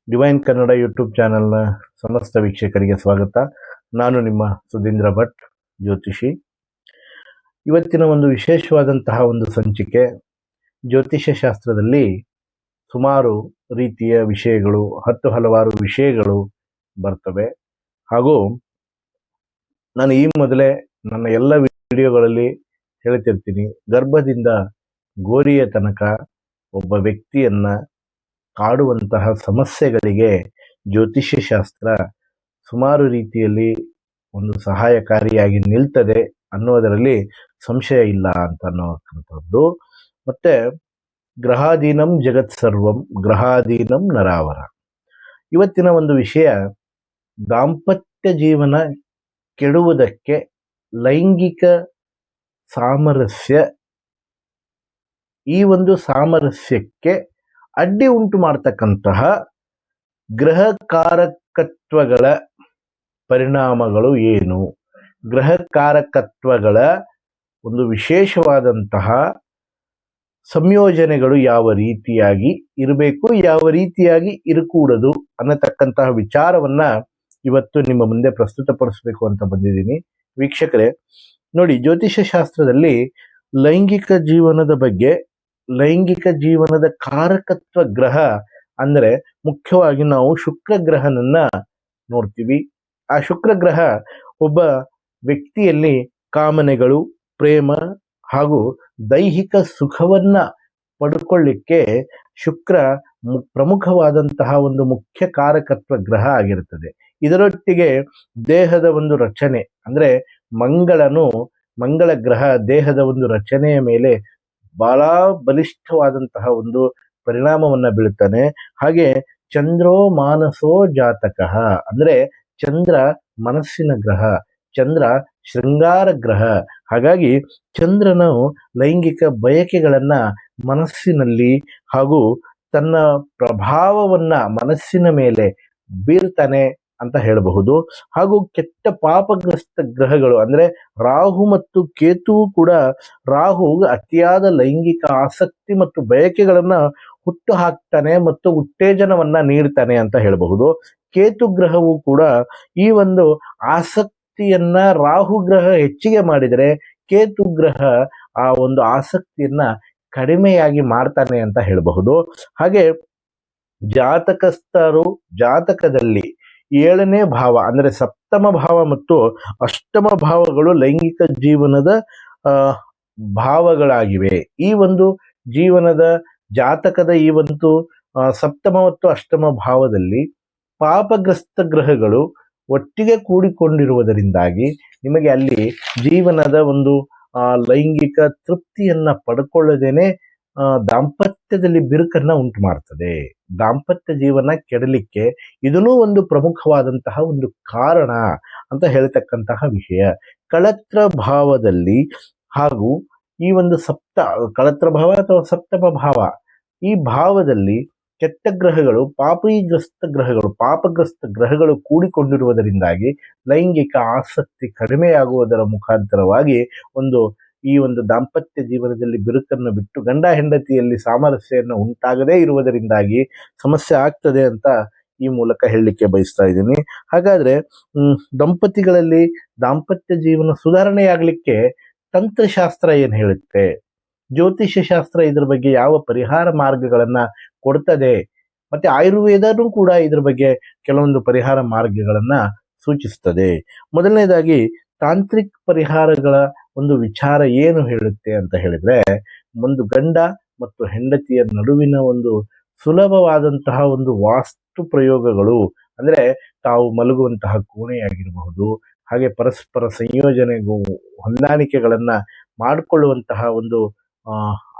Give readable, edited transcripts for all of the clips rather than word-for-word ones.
Divine Kannada YouTube ಚಾನಲ್ನ ಸಮಸ್ತ ವೀಕ್ಷಕರಿಗೆ ಸ್ವಾಗತ. ನಾನು ನಿಮ್ಮ ಸುಧೀಂದ್ರ ಭಟ್, ಜ್ಯೋತಿಷಿ. ಇವತ್ತಿನ ಒಂದು ವಿಶೇಷವಾದಂತಹ ಒಂದು ಸಂಚಿಕೆ, ಜ್ಯೋತಿಷ್ಯ ಶಾಸ್ತ್ರದಲ್ಲಿ ಸುಮಾರು ರೀತಿಯ ವಿಷಯಗಳು, ಹಲವಾರು ವಿಷಯಗಳು ಬರ್ತವೆ. ಹಾಗೂ ನಾನು ಈ ಮೊದಲೇ ನನ್ನ ಎಲ್ಲ ವಿಡಿಯೋಗಳಲ್ಲಿ ಹೇಳ್ತಿರ್ತೀನಿ, ಗರ್ಭದಿಂದ ಗೋರಿಯ ತನಕ ಒಬ್ಬ ವ್ಯಕ್ತಿಯನ್ನ ಕಾಡುವಂತಹ ಸಮಸ್ಯೆಗಳಿಗೆ ಜ್ಯೋತಿಷ್ಯ ಶಾಸ್ತ್ರ ಸುಮಾರು ರೀತಿಯಲ್ಲಿ ಒಂದು ಸಹಾಯಕಾರಿಯಾಗಿ ನಿಲ್ತದೆ ಅನ್ನೋದರಲ್ಲಿ ಸಂಶಯ ಇಲ್ಲ ಅಂತ ಅನ್ನೋಕ್ಕಂಥದ್ದು. ಮತ್ತೆ ಗ್ರಹಾಧೀನಂ ಜಗತ್ ಸರ್ವಂ ಗ್ರಹಾಧೀನಂ ನರಾವರ. ಇವತ್ತಿನ ಒಂದು ವಿಷಯ, ದಾಂಪತ್ಯ ಜೀವನ ಕೆಡುವುದಕ್ಕೆ ಲೈಂಗಿಕ ಸಾಮರಸ್ಯ, ಈ ಒಂದು ಸಾಮರಸ್ಯಕ್ಕೆ ಅಡ್ಡಿ ಉಂಟು ಮಾಡ್ತಕ್ಕಂತಹ ಗ್ರಹಕಾರಕತ್ವಗಳ ಪರಿಣಾಮಗಳು ಏನು, ಗ್ರಹಕಾರಕತ್ವಗಳ ಒಂದು ವಿಶೇಷವಾದಂತಹ ಸಂಯೋಜನೆಗಳು ಯಾವ ರೀತಿಯಾಗಿ ಇರಬೇಕು, ಯಾವ ರೀತಿಯಾಗಿ ಇರಕೂಡದು ಅನ್ನತಕ್ಕಂತಹ ವಿಚಾರವನ್ನ ಇವತ್ತು ನಿಮ್ಮ ಮುಂದೆ ಪ್ರಸ್ತುತಪಡಿಸಬೇಕು ಅಂತ ಬಂದಿದ್ದೀನಿ. ವೀಕ್ಷಕರೇ ನೋಡಿ, ಜ್ಯೋತಿಷ್ಯ ಶಾಸ್ತ್ರದಲ್ಲಿ ಲೈಂಗಿಕ ಜೀವನದ ಬಗ್ಗೆ, ಲೈಂಗಿಕ ಜೀವನದ ಕಾರಕತ್ವ ಗ್ರಹ ಅಂದರೆ ಮುಖ್ಯವಾಗಿ ನಾವು ಶುಕ್ರ ಗ್ರಹನನ್ನ ನೋಡ್ತೀವಿ. ಆ ಶುಕ್ರ ಗ್ರಹ ಒಬ್ಬ ವ್ಯಕ್ತಿಯಲ್ಲಿ ಕಾಮನೆಗಳು, ಪ್ರೇಮ ಹಾಗೂ ದೈಹಿಕ ಸುಖವನ್ನ ಪಡ್ಕೊಳ್ಳಿಕ್ಕೆ ಶುಕ್ರ ಪ್ರಮುಖವಾದಂತಹ ಒಂದು ಮುಖ್ಯ ಕಾರಕತ್ವ ಗ್ರಹ ಆಗಿರುತ್ತದೆ. ಇದರೊಟ್ಟಿಗೆ ದೇಹದ ಒಂದು ರಚನೆ, ಅಂದ್ರೆ ಮಂಗಳ ಗ್ರಹ ದೇಹದ ಒಂದು ರಚನೆಯ ಮೇಲೆ ಬಹಳ ಬಲಿಷ್ಠವಾದಂತಹ ಒಂದು ಪರಿಣಾಮವನ್ನ ಬೀಳುತ್ತಾನೆ. ಹಾಗೆ ಚಂದ್ರೋ ಮಾನಸೋ ಜಾತಕಃ, ಅಂದ್ರೆ ಚಂದ್ರ ಮನಸ್ಸಿನ ಗ್ರಹ, ಚಂದ್ರ ಶೃಂಗಾರ ಗ್ರಹ. ಹಾಗಾಗಿ ಚಂದ್ರನು ಲೈಂಗಿಕ ಬಯಕೆಗಳನ್ನ ಮನಸ್ಸಿನಲ್ಲಿ ಹಾಗೂ ತನ್ನ ಪ್ರಭಾವವನ್ನ ಮನಸ್ಸಿನ ಮೇಲೆ ಬೀರ್ತಾನೆ ಅಂತ ಹೇಳಬಹುದು. ಹಾಗೂ ಕೆಟ್ಟ ಪಾಪಗ್ರಸ್ತ ಗ್ರಹಗಳು ಅಂದ್ರೆ ರಾಹು ಮತ್ತು ಕೇತುವು ಕೂಡ, ರಾಹು ಅತಿಯಾದ ಲೈಂಗಿಕ ಆಸಕ್ತಿ ಮತ್ತು ಬಯಕೆಗಳನ್ನ ಹುಟ್ಟು ಹಾಕ್ತಾನೆ ಮತ್ತು ಉತ್ತೇಜನವನ್ನ ನೀಡ್ತಾನೆ ಅಂತ ಹೇಳಬಹುದು. ಕೇತು ಗ್ರಹವು ಕೂಡ ಈ ಒಂದು ಆಸಕ್ತಿಯನ್ನ ರಾಹು ಗ್ರಹ ಹೆಚ್ಚಿಗೆ ಮಾಡಿದರೆ ಕೇತು ಗ್ರಹ ಆ ಒಂದು ಆಸಕ್ತಿಯನ್ನ ಕಡಿಮೆಯಾಗಿ ಮಾಡ್ತಾನೆ ಅಂತ ಹೇಳಬಹುದು. ಹಾಗೆ ಜಾತಕದಲ್ಲಿ 7ನೇ ಭಾವ ಅಂದ್ರೆ ಸಪ್ತಮ ಭಾವ ಮತ್ತು ಅಷ್ಟಮ ಭಾವಗಳು ಲೈಂಗಿಕ ಜೀವನದ ಭಾವಗಳಾಗಿವೆ. ಈ ಒಂದು ಜೀವನದ ಜಾತಕದ ಈ ಒಂದು ಸಪ್ತಮ ಮತ್ತು ಅಷ್ಟಮ ಭಾವದಲ್ಲಿ ಪಾಪಗ್ರಸ್ತ ಗ್ರಹಗಳು ಒಟ್ಟಿಗೆ ಕೂಡಿಕೊಂಡಿರುವುದರಿಂದಾಗಿ ನಿಮಗೆ ಅಲ್ಲಿ ಜೀವನದ ಒಂದು ಲೈಂಗಿಕ ತೃಪ್ತಿಯನ್ನ ಪಡ್ಕೊಳ್ಳದೇನೆ ದಾಂಪತ್ಯದಲ್ಲಿ ಬಿರುಕನ್ನ ಉಂಟು ಮಾಡ್ತದೆ. ದಾಂಪತ್ಯ ಜೀವನ ಕೆಡಲಿಕ್ಕೆ ಇದನ್ನೂ ಒಂದು ಪ್ರಮುಖವಾದಂತಹ ಒಂದು ಕಾರಣ ಅಂತ ಹೇಳ್ತಕ್ಕಂತಹ ವಿಷಯ. ಕಳತ್ರ ಭಾವದಲ್ಲಿ ಹಾಗೂ ಈ ಒಂದು ಕಳತ್ರ ಭಾವ ಅಥವಾ ಸಪ್ತಮ ಭಾವ, ಈ ಭಾವದಲ್ಲಿ ಕೆಟ್ಟ ಗ್ರಹಗಳು, ಪಾಪಗ್ರಸ್ತ ಗ್ರಹಗಳು ಕೂಡಿಕೊಂಡಿರುವುದರಿಂದಾಗಿ ಲೈಂಗಿಕ ಆಸಕ್ತಿ ಕಡಿಮೆಯಾಗುವುದರ ಮುಖಾಂತರವಾಗಿ ಈ ಒಂದು ದಾಂಪತ್ಯ ಜೀವನದಲ್ಲಿ ಬಿರುಕನ್ನು ಬಿಟ್ಟು ಗಂಡ ಹೆಂಡತಿಯಲ್ಲಿ ಸಾಮರಸ್ಯವನ್ನು ಉಂಟಾಗದೇ ಇರುವುದರಿಂದಾಗಿ ಸಮಸ್ಯೆ ಆಗ್ತದೆ ಅಂತ ಈ ಮೂಲಕ ಹೇಳಲಿಕ್ಕೆ ಬಯಸ್ತಾ ಇದ್ದೀನಿ. ಹಾಗಾದ್ರೆ ದಂಪತಿಗಳಲ್ಲಿ ದಾಂಪತ್ಯ ಜೀವನ ಸುಧಾರಣೆಯಾಗಲಿಕ್ಕೆ ತಂತ್ರಶಾಸ್ತ್ರ ಏನ್ ಹೇಳುತ್ತೆ, ಜ್ಯೋತಿಷ್ಯ ಶಾಸ್ತ್ರ ಇದ್ರ ಬಗ್ಗೆ ಯಾವ ಪರಿಹಾರ ಮಾರ್ಗಗಳನ್ನ ಕೊಡ್ತದೆ, ಮತ್ತೆ ಆಯುರ್ವೇದನೂ ಕೂಡ ಇದ್ರ ಬಗ್ಗೆ ಕೆಲವೊಂದು ಪರಿಹಾರ ಮಾರ್ಗಗಳನ್ನ ಸೂಚಿಸ್ತದೆ. ಮೊದಲನೇದಾಗಿ ತಾಂತ್ರಿಕ ಪರಿಹಾರಗಳ ಒಂದು ವಿಚಾರ ಏನು ಹೇಳುತ್ತೆ ಅಂತ ಹೇಳಿದ್ರೆ, ಒಂದು ಗಂಡ ಮತ್ತು ಹೆಂಡತಿಯ ನಡುವಿನ ಒಂದು ಸುಲಭವಾದಂತಹ ಒಂದು ವಾಸ್ತು ಪ್ರಯೋಗಗಳು, ಅಂದ್ರೆ ತಾವು ಮಲಗುವಂತಹ ಕೋಣೆಯಾಗಿರಬಹುದು, ಹಾಗೆ ಪರಸ್ಪರ ಸಂಯೋಜನೆಗೂ ಹೊಂದಾಣಿಕೆಗಳನ್ನ ಮಾಡಿಕೊಳ್ಳುವಂತಹ ಒಂದು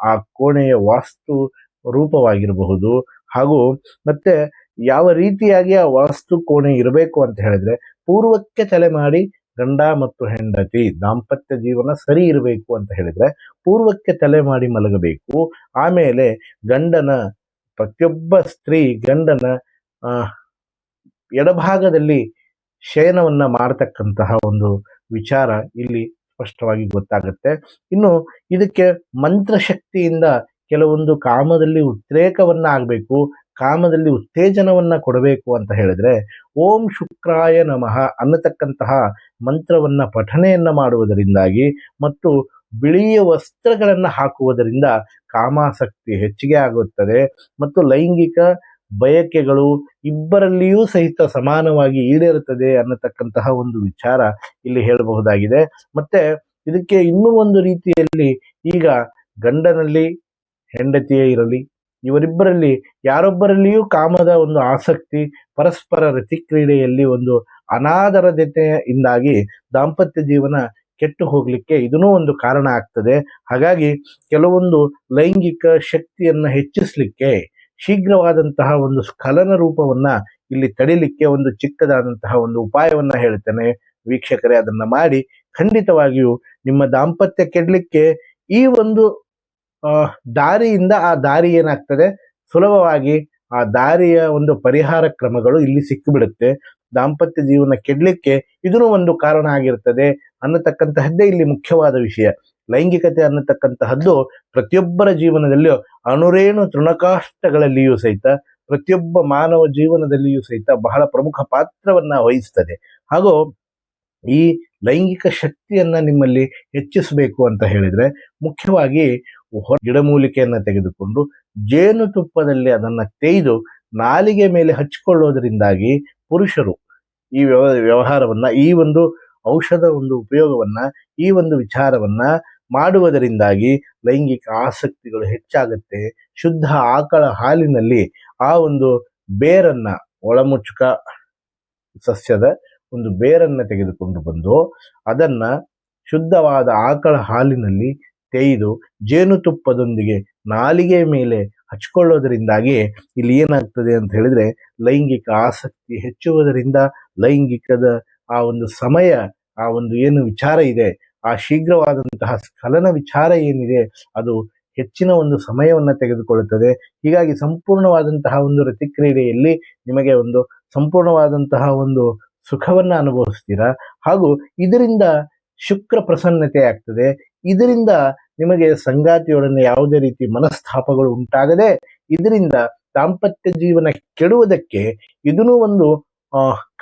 ಆ ಕೋಣೆಯ ವಾಸ್ತು ರೂಪವಾಗಿರಬಹುದು. ಹಾಗೂ ಮತ್ತೆ ಯಾವ ರೀತಿಯಾಗಿ ಆ ವಾಸ್ತು ಕೋಣೆ ಇರಬೇಕು ಅಂತ ಹೇಳಿದ್ರೆ, ಪೂರ್ವಕ್ಕೆ ತಲೆ ಮಾಡಿ ಗಂಡ ಮತ್ತು ಹೆಂಡತಿ ದಾಂಪತ್ಯ ಜೀವನ ಸರಿ ಇರಬೇಕು ಅಂತ ಹೇಳಿದ್ರೆ ಪೂರ್ವಕ್ಕೆ ತಲೆ ಮಾಡಿ ಮಲಗಬೇಕು. ಆಮೇಲೆ ಪ್ರತಿಯೊಬ್ಬ ಸ್ತ್ರೀ ಗಂಡನ ಎಡಭಾಗದಲ್ಲಿ ಶಯನವನ್ನ ಮಾಡತಕ್ಕಂತಹ ಒಂದು ವಿಚಾರ ಇಲ್ಲಿ ಸ್ಪಷ್ಟವಾಗಿ ಗೊತ್ತಾಗುತ್ತೆ. ಇನ್ನು ಇದಕ್ಕೆ ಮಂತ್ರಶಕ್ತಿಯಿಂದ ಕೆಲವೊಂದು ಕಾಮದಲ್ಲಿ ಉದ್ರೇಕವನ್ನ ಆಗಬೇಕು, ಕಾಮದಲ್ಲಿ ಉತ್ತೇಜನವನ್ನ ಕೊಡಬೇಕು ಅಂತ ಹೇಳಿದ್ರೆ ಓಂ ಶುಕ್ರಾಯ ನಮಃ ಅನ್ನತಕ್ಕಂತಹ ಮಂತ್ರವನ್ನ ಪಠನೆಯನ್ನ ಮಾಡುವುದರಿಂದಾಗಿ ಮತ್ತು ಬಿಳಿಯ ವಸ್ತ್ರಗಳನ್ನು ಹಾಕುವುದರಿಂದ ಕಾಮಾಸಕ್ತಿ ಹೆಚ್ಚಿಗೆ ಆಗುತ್ತದೆ ಮತ್ತು ಲೈಂಗಿಕ ಬಯಕೆಗಳು ಇಬ್ಬರಲ್ಲಿಯೂ ಸಹಿತ ಸಮಾನವಾಗಿ ಈಡೇರುತ್ತದೆ ಅನ್ನತಕ್ಕಂತಹ ಒಂದು ವಿಚಾರ ಇಲ್ಲಿ ಹೇಳಬಹುದಾಗಿದೆ. ಮತ್ತೆ ಇದಕ್ಕೆ ಇನ್ನೂ ಒಂದು ರೀತಿಯಲ್ಲಿ ಈಗ ಗಂಡನಲ್ಲಿ ಹೆಂಡತಿಯೇ ಇರಲಿ, ಇವರಿಬ್ಬರಲ್ಲಿ ಯಾರೊಬ್ಬರಲ್ಲಿಯೂ ಕಾಮದ ಒಂದು ಆಸಕ್ತಿ, ಪರಸ್ಪರ ರತಿಕ್ರೀಡೆಯಲ್ಲಿ ಒಂದು ಅನಾದರತೆಯಿಂದಾಗಿ ದಾಂಪತ್ಯ ಜೀವನ ಕೆಟ್ಟು ಹೋಗ್ಲಿಕ್ಕೆ ಇದನ್ನೂ ಒಂದು ಕಾರಣ ಆಗ್ತದೆ. ಹಾಗಾಗಿ ಕೆಲವೊಂದು ಲೈಂಗಿಕ ಶಕ್ತಿಯನ್ನು ಹೆಚ್ಚಿಸಲಿಕ್ಕೆ ಶೀಘ್ರವಾದಂತಹ ಒಂದು ಸ್ಖಲನ ರೂಪವನ್ನ ಇಲ್ಲಿ ತಡಿಲಿಕ್ಕೆ ಒಂದು ಚಿಕ್ಕದಾದಂತಹ ಒಂದು ಉಪಾಯವನ್ನ ಹೇಳ್ತೇನೆ ವೀಕ್ಷಕರೇ. ಅದನ್ನ ಮಾಡಿ ಖಂಡಿತವಾಗಿಯೂ ನಿಮ್ಮ ದಾಂಪತ್ಯ ಕೆಡಲಿಕ್ಕೆ ಈ ಒಂದು ದಾರಿಯಿಂದ ಆ ದಾರಿ ಏನಾಗ್ತದೆ ಸುಲಭವಾಗಿ ಆ ದಾರಿಯ ಒಂದು ಪರಿಹಾರ ಕ್ರಮಗಳು ಇಲ್ಲಿ ಸಿಕ್ಕಿಬಿಡುತ್ತೆ. ದಾಂಪತ್ಯ ಜೀವನ ಕೆಡಲಿಕ್ಕೆ ಇದೂ ಒಂದು ಕಾರಣ ಆಗಿರ್ತದೆ ಅನ್ನತಕ್ಕಂತಹದ್ದೇ ಇಲ್ಲಿ ಮುಖ್ಯವಾದ ವಿಷಯ. ಲೈಂಗಿಕತೆ ಅನ್ನತಕ್ಕಂತಹದ್ದು ಪ್ರತಿಯೊಬ್ಬರ ಜೀವನದಲ್ಲಿಯೂ ಅಣುರೇಣು ತೃಣಕಾಷ್ಟಗಳಲ್ಲಿಯೂ ಸಹಿತ ಪ್ರತಿಯೊಬ್ಬ ಮಾನವ ಜೀವನದಲ್ಲಿಯೂ ಸಹಿತ ಬಹಳ ಪ್ರಮುಖ ಪಾತ್ರವನ್ನ ವಹಿಸ್ತದೆ. ಹಾಗೂ ಈ ಲೈಂಗಿಕ ಶಕ್ತಿಯನ್ನ ನಿಮ್ಮಲ್ಲಿ ಹೆಚ್ಚಿಸಬೇಕು ಅಂತ ಹೇಳಿದ್ರೆ ಮುಖ್ಯವಾಗಿ ಗಿಡಮೂಲಿಕೆಯನ್ನ ತೆಗೆದುಕೊಂಡು ಜೇನುತುಪ್ಪದಲ್ಲಿ ಅದನ್ನ ತೆಗೆದು ನಾಲಿಗೆ ಮೇಲೆ ಹಚ್ಚಿಕೊಳ್ಳೋದ್ರಿಂದಾಗಿ ಪುರುಷರು ಈ ವ್ಯವಹಾರವನ್ನ, ಈ ಒಂದು ಔಷಧ ಒಂದು ಉಪಯೋಗವನ್ನ, ಈ ಒಂದು ವಿಚಾರವನ್ನ ಮಾಡುವುದರಿಂದಾಗಿ ಲೈಂಗಿಕ ಆಸಕ್ತಿಗಳು ಹೆಚ್ಚಾಗುತ್ತೆ. ಶುದ್ಧ ಆಕಳ ಹಾಲಿನಲ್ಲಿ ಆ ಒಂದು ಬೇರನ್ನ, ಒಳಮುಚ್ಚುಕ ಸಸ್ಯದ ಒಂದು ಬೇರನ್ನ ತೆಗೆದುಕೊಂಡು ಬಂದು ಅದನ್ನ ಶುದ್ಧವಾದ ಆಕಳ ಹಾಲಿನಲ್ಲಿ ತೆಗೆದು ಜೇನುತುಪ್ಪದೊಂದಿಗೆ ನಾಲಿಗೆ ಮೇಲೆ ಹಚ್ಕೊಳ್ಳೋದರಿಂದಾಗಿ ಇಲ್ಲಿ ಏನಾಗ್ತದೆ ಅಂತ ಹೇಳಿದ್ರೆ ಲೈಂಗಿಕ ಆಸಕ್ತಿ ಹೆಚ್ಚುವುದರಿಂದ ಲೈಂಗಿಕದ ಆ ಒಂದು ಸಮಯ, ಆ ಒಂದು ಏನು ವಿಚಾರ ಇದೆ, ಆ ಶೀಘ್ರವಾದಂತಹ ಸ್ಖಲನ ವಿಚಾರ ಏನಿದೆ ಅದು ಹೆಚ್ಚಿನ ಒಂದು ಸಮಯವನ್ನು ತೆಗೆದುಕೊಳ್ಳುತ್ತದೆ. ಹೀಗಾಗಿ ಸಂಪೂರ್ಣವಾದಂತಹ ಒಂದು ರತಿಕ್ರೀಡೆಯಲ್ಲಿ ನಿಮಗೆ ಒಂದು ಸಂಪೂರ್ಣವಾದಂತಹ ಒಂದು ಸುಖವನ್ನ ಅನುಭವಿಸ್ತೀರಾ. ಹಾಗೂ ಇದರಿಂದ ಶುಕ್ರ ಪ್ರಸನ್ನತೆ ಆಗ್ತದೆ. ಇದರಿಂದ ನಿಮಗೆ ಸಂಗಾತಿಯೊಡನೆ ಯಾವುದೇ ರೀತಿ ಮನಸ್ತಾಪಗಳು ಉಂಟಾಗದೆ ಇದರಿಂದ ದಾಂಪತ್ಯ ಜೀವನ ಕೆಡುವುದಕ್ಕೆ ಇದೂ ಒಂದು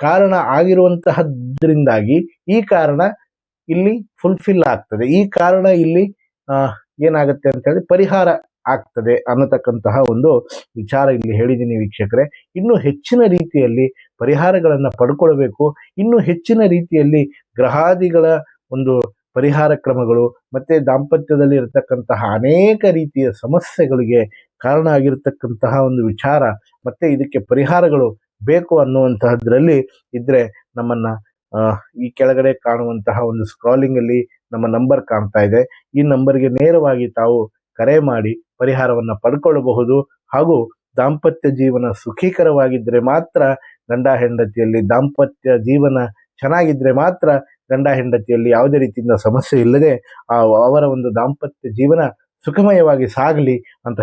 ಕಾರಣ ಆಗಿರುವಂತಹದ್ರಿಂದಾಗಿ ಈ ಕಾರಣ ಇಲ್ಲಿ ಫುಲ್ಫಿಲ್ ಆಗ್ತದೆ. ಈ ಕಾರಣ ಇಲ್ಲಿ ಏನಾಗುತ್ತೆ ಅಂತ ಹೇಳಿ ಪರಿಹಾರ ಆಗ್ತದೆ ಅನ್ನತಕ್ಕಂತಹ ಒಂದು ವಿಚಾರ ಇಲ್ಲಿ ಹೇಳಿದ್ದೀನಿ ವೀಕ್ಷಕರೇ. ಇನ್ನು ಹೆಚ್ಚಿನ ರೀತಿಯಲ್ಲಿ ಪರಿಹಾರಗಳನ್ನ ಪಡ್ಕೊಳ್ಬೇಕು, ಇನ್ನು ಹೆಚ್ಚಿನ ರೀತಿಯಲ್ಲಿ ಗ್ರಹಾದಿಗಳ ಒಂದು ಪರಿಹಾರ ಕ್ರಮಗಳು ಮತ್ತೆ ದಾಂಪತ್ಯದಲ್ಲಿ ಇರತಕ್ಕಂತಹ ಅನೇಕ ರೀತಿಯ ಸಮಸ್ಯೆಗಳಿಗೆ ಕಾರಣ ಆಗಿರತಕ್ಕಂತಹ ಒಂದು ವಿಚಾರ ಮತ್ತೆ ಇದಕ್ಕೆ ಪರಿಹಾರಗಳು ಬೇಕು ಅನ್ನುವಂತಹದ್ರಲ್ಲಿ ಇದ್ರೆ ನಮ್ಮನ್ನ ಈ ಕೆಳಗಡೆ ಕಾಣುವಂತಹ ಒಂದು ಸ್ಕ್ರಾಲಿಂಗ್ ಅಲ್ಲಿ ನಮ್ಮ ನಂಬರ್ ಕಾಣ್ತಾ ಇದೆ. ಈ ನಂಬರ್ಗೆ ನೇರವಾಗಿ ತಾವು ಕರೆ ಮಾಡಿ ಪರಿಹಾರವನ್ನ ಪಡ್ಕೊಳ್ಳಬಹುದು. ಹಾಗೂ ದಾಂಪತ್ಯ ಜೀವನ ಸುಖೀಕರವಾಗಿದ್ರೆ ಮಾತ್ರ ಗಂಡ ಹೆಂಡತಿಯಲ್ಲಿ ದಾಂಪತ್ಯ ಜೀವನ ಚೆನ್ನಾಗಿದ್ರೆ ಮಾತ್ರ ಗಂಡ ಹೆಂಡತಿಯಲ್ಲಿ ಯಾವುದೇ ರೀತಿಯಿಂದ ಸಮಸ್ಯೆ ಇಲ್ಲದೆ ಅವರ ಒಂದು ದಾಂಪತ್ಯ ಜೀವನ ಸುಖಮಯವಾಗಿ ಸಾಗಲಿ ಅಂತ